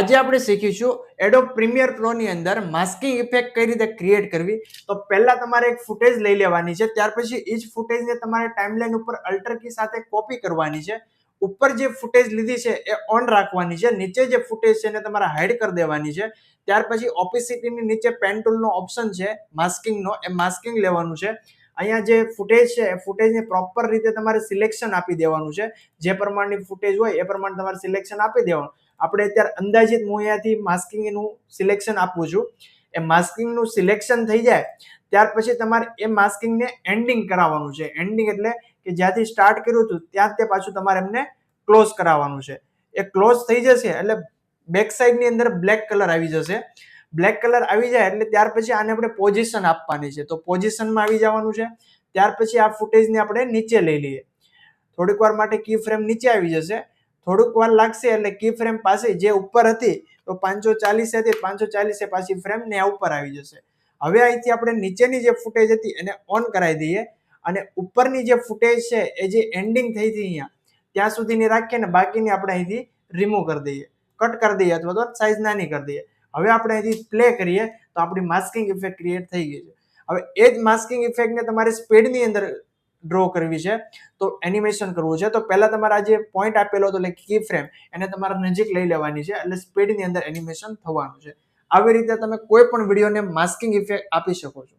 આજે આપણે શીખીશું એડોબ પ્રીમિયર પ્રો ની અંદર માસ્કિંગ ઇફેક્ટ કઈ રીતે ક્રિએટ કરવી. તો પહેલા તમારે એક ફૂટેજ લઈ લેવાની છે, ત્યાર પછી એ જ ફૂટેજને તમારે ટાઈમલાઈન ઉપર અલ્ટર કી સાથે કોપી કરવાની છે. ઉપર જે ફૂટેજ લીધી છે એ ઓન રાખવાની છે, નીચે જે ફૂટેજ છે એને તમારે હાઈડ કરી દેવાની છે. ત્યાર પછી ઓપેસિટીની નીચે પેન ટૂલનો ઓપ્શન છે માસ્કિંગનો, એ માસ્કિંગ લેવાનું છે. અહીંયા જે ફૂટેજ છે એ ફૂટેજને પ્રોપર રીતે તમારે સિલેક્શન આપી દેવાનું છે. જે પ્રમાણની ફૂટેજ હોય એ પ્રમાણે તમારે સિલેક્શન આપી દેવાનું. આપણે અત્યારે અંદાજિત હું અહીંયાથી માસ્કિંગનું સિલેક્શન આપું છું. એ માસ્કિંગનું સિલેક્શન થઈ જાય ત્યાર પછી તમારે એ માસ્કિંગને એન્ડિંગ કરાવવાનું છે. એન્ડિંગ એટલે કે જ્યાંથી સ્ટાર્ટ કર્યું હતું ત્યાં તે પાછું તમારે એમને ક્લોઝ કરાવવાનું છે. એ ક્લોઝ થઈ જશે એટલે બેક સાઈડની અંદર બ્લેક કલર આવી જશે. બ્લેક કલર આવી જાય એટલે ત્યાર પછી આને આપણે પોઝિશન આપવાની છે. તો પોઝિશનમાં આવી જવાનું છે. ત્યાર પછી આ ફૂટેજને આપણે નીચે લઈ લઈએ. થોડીક વાર માટે કી ફ્રેમ નીચે આવી જશે. થોડુંક વાર લાગશે એટલે કી ફ્રેમ પાસે જે ઉપર હતી તો 540 હતી, 540 પાછી ફ્રેમ ને ઉપર આવી જશે. હવે અહીંથી આપણે નીચેની જે ફૂટેજ હતી એને ઓન કરાવી દઈએ અને ઉપરની જે ફૂટેજ છે એ જે એન્ડિંગ થઈ હતી અહીંયા ત્યાં સુધીની રાખીએ ને બાકીની આપણે અહીંથી રિમૂવ કરી દઈએ, કટ કરી દઈએ અથવા તો સાઈઝ નાની કરી દઈએ. હવે આપણે અહીંથી પ્લે કરીએ તો આપણી માસ્કિંગ ઇફેક્ટ ક્રિએટ થઈ ગઈ છે. હવે એ જ માસ્કિંગ ઇફેક્ટને તમારે સ્પીડની અંદર ડ્રો કરવી છે, તો એનિમેશન કરવું છે. તો પહેલા તમારે આ જે પોઈન્ટ આપેલો હતો એટલે કી ફ્રેમ એને તમારે નજીક લઈ લેવાની છે એટલે સ્પીડની અંદર એનિમેશન થવાનું છે. આવી રીતે તમે કોઈ પણ વિડીયોને માસ્કિંગ ઇફેક્ટ આપી શકો છો.